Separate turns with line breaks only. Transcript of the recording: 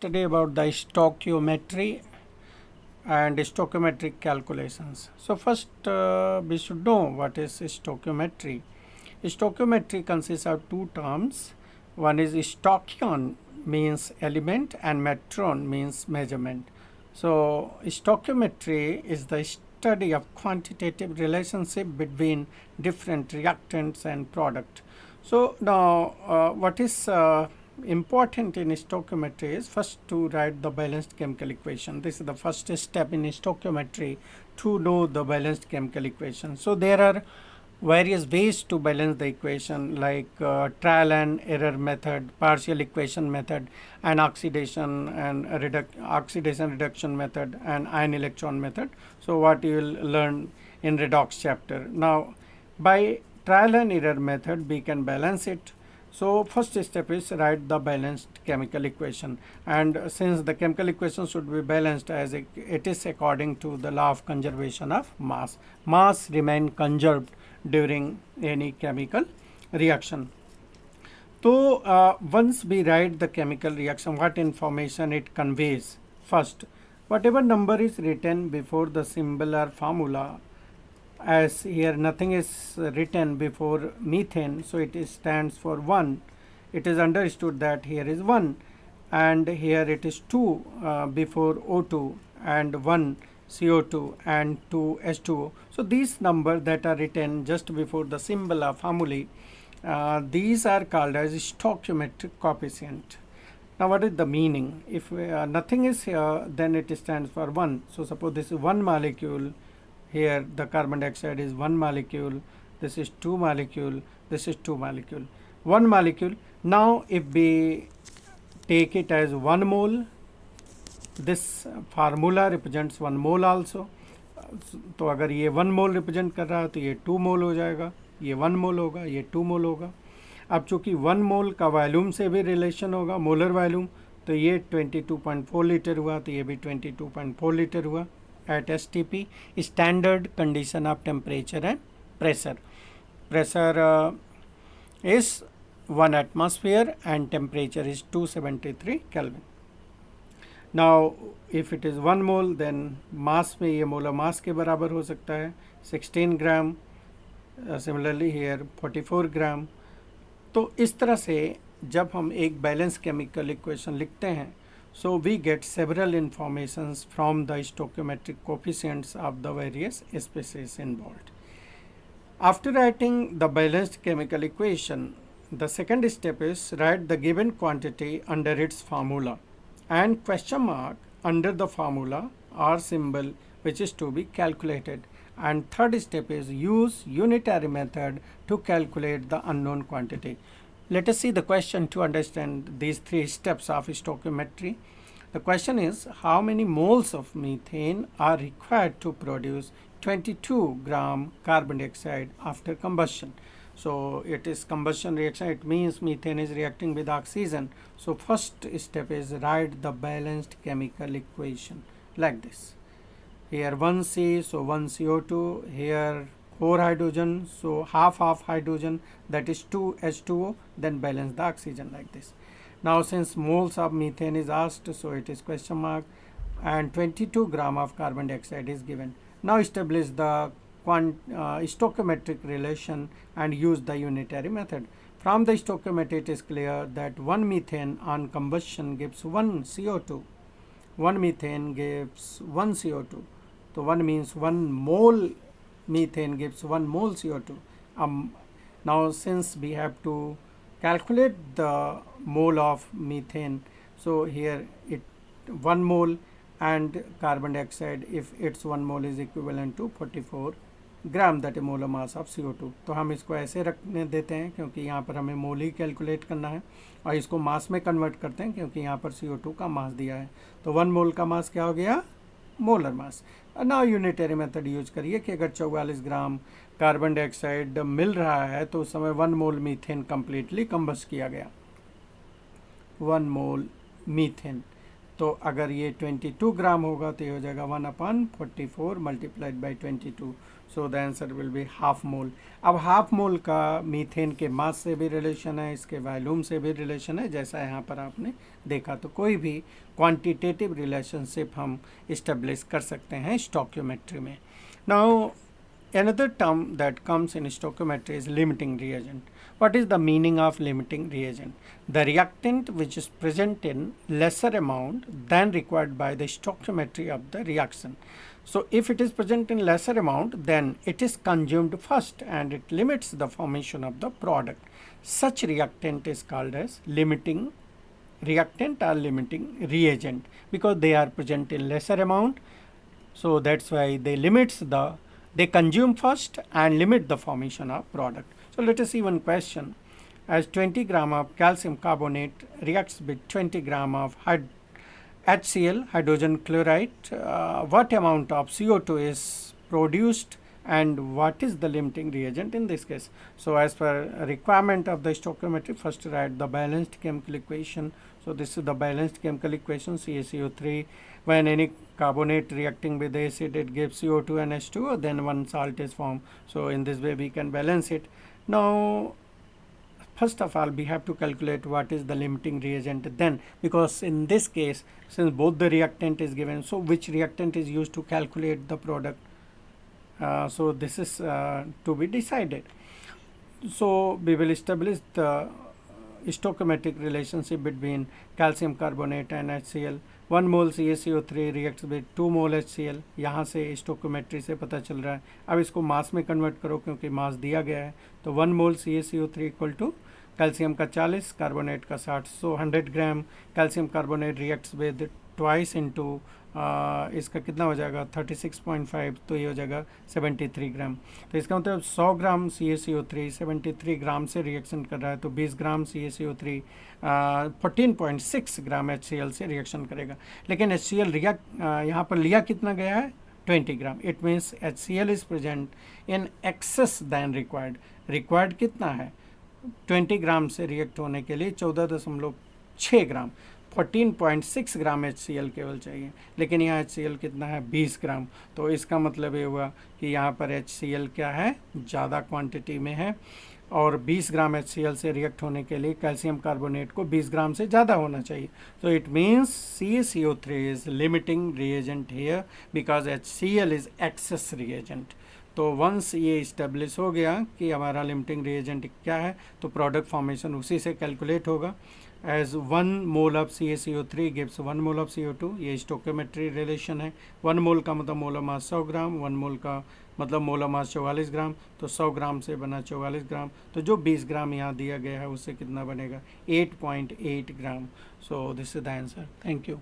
study about the stoichiometry and stoichiometric calculations. So first we should know what is stoichiometry. Stoichiometry consists of two terms. One is stoichion, means element, and metron means measurement. So stoichiometry is the study of quantitative relationship between different reactants and product. So now what is important in stoichiometry is first to write the balanced chemical equation. This is the first step in stoichiometry, to know the balanced chemical equation. So there are various ways to balance the equation, like trial and error method, partial equation method, and oxidation reduction method, and ion electron method. So what you will learn in redox chapter. Now by trial and error method we can balance it. So first step is write the balanced chemical equation, and since the chemical equation should be balanced as it is according to the law of conservation of mass. Mass remain conserved during any chemical reaction. So once we write the chemical reaction, what information it conveys? First, whatever number is written before the symbol or formula, as here nothing is written before methane, so it stands for 1. It is understood that here is 1, and here it is 2 before O2, and 1 CO2 and 2 H2O. So these numbers that are written just before the symbol of formulae, these are called as stoichiometric coefficient. Now what is the meaning? If nothing is here, then it stands for 1. So suppose this is 1 molecule. Here the carbon dioxide is 1 molecule, this is 2 molecule, this is 2 molecule, 1 molecule. Now if we take it as 1 mole, this formula represents 1 mole also. तो अगर ये 1 मोल represent कर रहा है तो ये 2 मोल हो जाएगा, ये 1 मोल होगा, ये 2 मोल होगा. अब चूंकि 1 मोल का वॉल्यूम से भी रिलेशन होगा, मोलर वॉल्यूम, तो ये 22.4 लीटर हुआ, तो ये भी 22.4 लीटर हुआ. At STP, standard condition of temperature and pressure. Pressure is 1 atmosphere and temperature is 273 Kelvin. Now if it is 1 mole, then mass में ये molar mass के बराबर हो सकता है 16 ग्राम. Similarly here 44 ग्राम. तो इस तरह से जब हम एक बैलेंस केमिकल इक्वेशन लिखते हैं, so we get several informations from the stoichiometric coefficients of the various species involved. After writing the balanced chemical equation, the second step is write the given quantity under its formula and question mark under the formula or symbol which is to be calculated. And third step is use unitary method to calculate the unknown quantity. Let us see the question to understand these 3 steps of stoichiometry. The question is, how many moles of methane are required to produce 22 gram carbon dioxide after combustion? So it is combustion reaction, it means methane is reacting with oxygen. So first step is write the balanced chemical equation like this. Here 1C, so 1 CO2, here 4 hydrogen, so half hydrogen, that is 2 H2O, then balance the oxygen like this. Now since moles of methane is asked, so it is question mark, and 22 gram of carbon dioxide is given. Now establish the stoichiometric relation and use the unitary method. From the stoichiometry it is clear that 1 methane on combustion gives 1 CO2. 1 methane gives 1 CO2. So 1 means 1 mole methane gives 1 mole CO2. Now since we have to calculate the mole of methane, so here it 1 mole and carbon dioxide, if its 1 mole is equivalent to 44 gram, that A molar mass of CO2. तो हम इसको ऐसे रखने देते हैं क्योंकि यहाँ पर हमें मोल ही कैलकुलेट करना है, और इसको मास में कन्वर्ट करते हैं क्योंकि यहाँ पर CO2 का मास दिया है. तो 1 मोल का मास क्या हो गया? Molar mass. Now unitary method use करिए कि अगर 44 ग्राम कार्बन डाइऑक्साइड मिल रहा है तो उस समय 1 मोल मीथेन कम्प्लीटली कंबस्ट किया गया. 1 मोल मीथेन, तो अगर ये 22 ग्राम होगा तो ये हो जाएगा 1/44 multiplied by 22, so the answer will be half mole. अब हाफ मोल का मीथेन के मास से भी रिलेशन है, इसके वॉल्यूम से भी रिलेशन है, जैसा यहाँ पर आपने देखा। तो कोई भी क्वांटिटेटिव रिलेशनशिप हम इस्टेब्लिश कर सकते हैं स्टोइकियोमेट्री में। Now another term that comes in stoichiometry is limiting reagent. What is the meaning of limiting reagent? The reactant which is present in lesser amount than required by the stoichiometry of the reaction. So if it is present in lesser amount, then it is consumed first and it limits the formation of the product. Such reactant is called as limiting reactant or limiting reagent because they are present in lesser amount. So that's why they consume first and limit the formation of product. So let us see one question. As 20 gram of calcium carbonate reacts with 20 gram of HCl, hydrogen chloride, what amount of CO2 is produced and what is the limiting reagent in this case? So as per requirement of the stoichiometry, first write the balanced chemical equation. So this is the balanced chemical equation, CaCO3. When any carbonate reacting with acid, it gives CO2 and H2O, then one salt is formed. So in this way we can balance it. Now first of all we have to calculate what is the limiting reagent then, because in this case since both the reactant is given, so which reactant is used to calculate the product? So this is to be decided. So we will establish the stoichiometric relationship between calcium carbonate and HCl. 1 mole CaCO3 reacts with 2 mole HCl. यहाँ से stoichiometry से पता चल रहा है। अब इसको मास में कन्वर्ट करो क्योंकि मास दिया गया है। तो 1 मोल CaCO3 इक्वल टू कैल्शियम का 40, कार्बोनेट का 60, सो 100 ग्राम calcium carbonate reacts with twice into इसका कितना हो जाएगा 36.5, तो ये हो जाएगा 73 ग्राम। तो इसका मतलब 100 ग्राम CaCO3 73 ग्राम से रिएक्शन कर रहा है, तो 20 ग्राम CaCO3 14.6 ग्राम HCl से रिएक्शन करेगा। लेकिन HCl यहाँ पर लिया कितना गया है 20 gram. It means HCl is present in excess than required. Required कितना है 20 ग्राम से रिएक्ट होने के लिए 14.6 ग्राम, 14.6 ग्राम HCl केवल चाहिए, लेकिन यहाँ HCl कितना है 20 ग्राम। तो इसका मतलब ये हुआ कि यहाँ पर HCl क्या है ज़्यादा क्वांटिटी में है, और 20 ग्राम HCl से रिएक्ट होने के लिए कैल्शियम कार्बोनेट को 20 ग्राम से ज़्यादा होना चाहिए। तो it means CaCO3 is limiting reagent here because HCl is excess reagent. तो वंस ये इस्टेब्लिश हो गया कि हमारा लिमिटिंग रिएजेंट क्या है, तो प्रोडक्ट फॉर्मेशन उसी से कैलकुलेट होगा। As 1 mole of CaCO3 gives 1 mole of CO2, ये स्टोइकियोमेट्री रिलेशन है। 1 मोल का मतलब मोलर मास 100 ग्राम, 1 मोल का मतलब मोलर मास 44 ग्राम, तो 100 ग्राम से बना 44 ग्राम, तो जो 20 ग्राम यहाँ दिया गया है उससे कितना बनेगा 8.8 gram. So this is the answer. Thank you.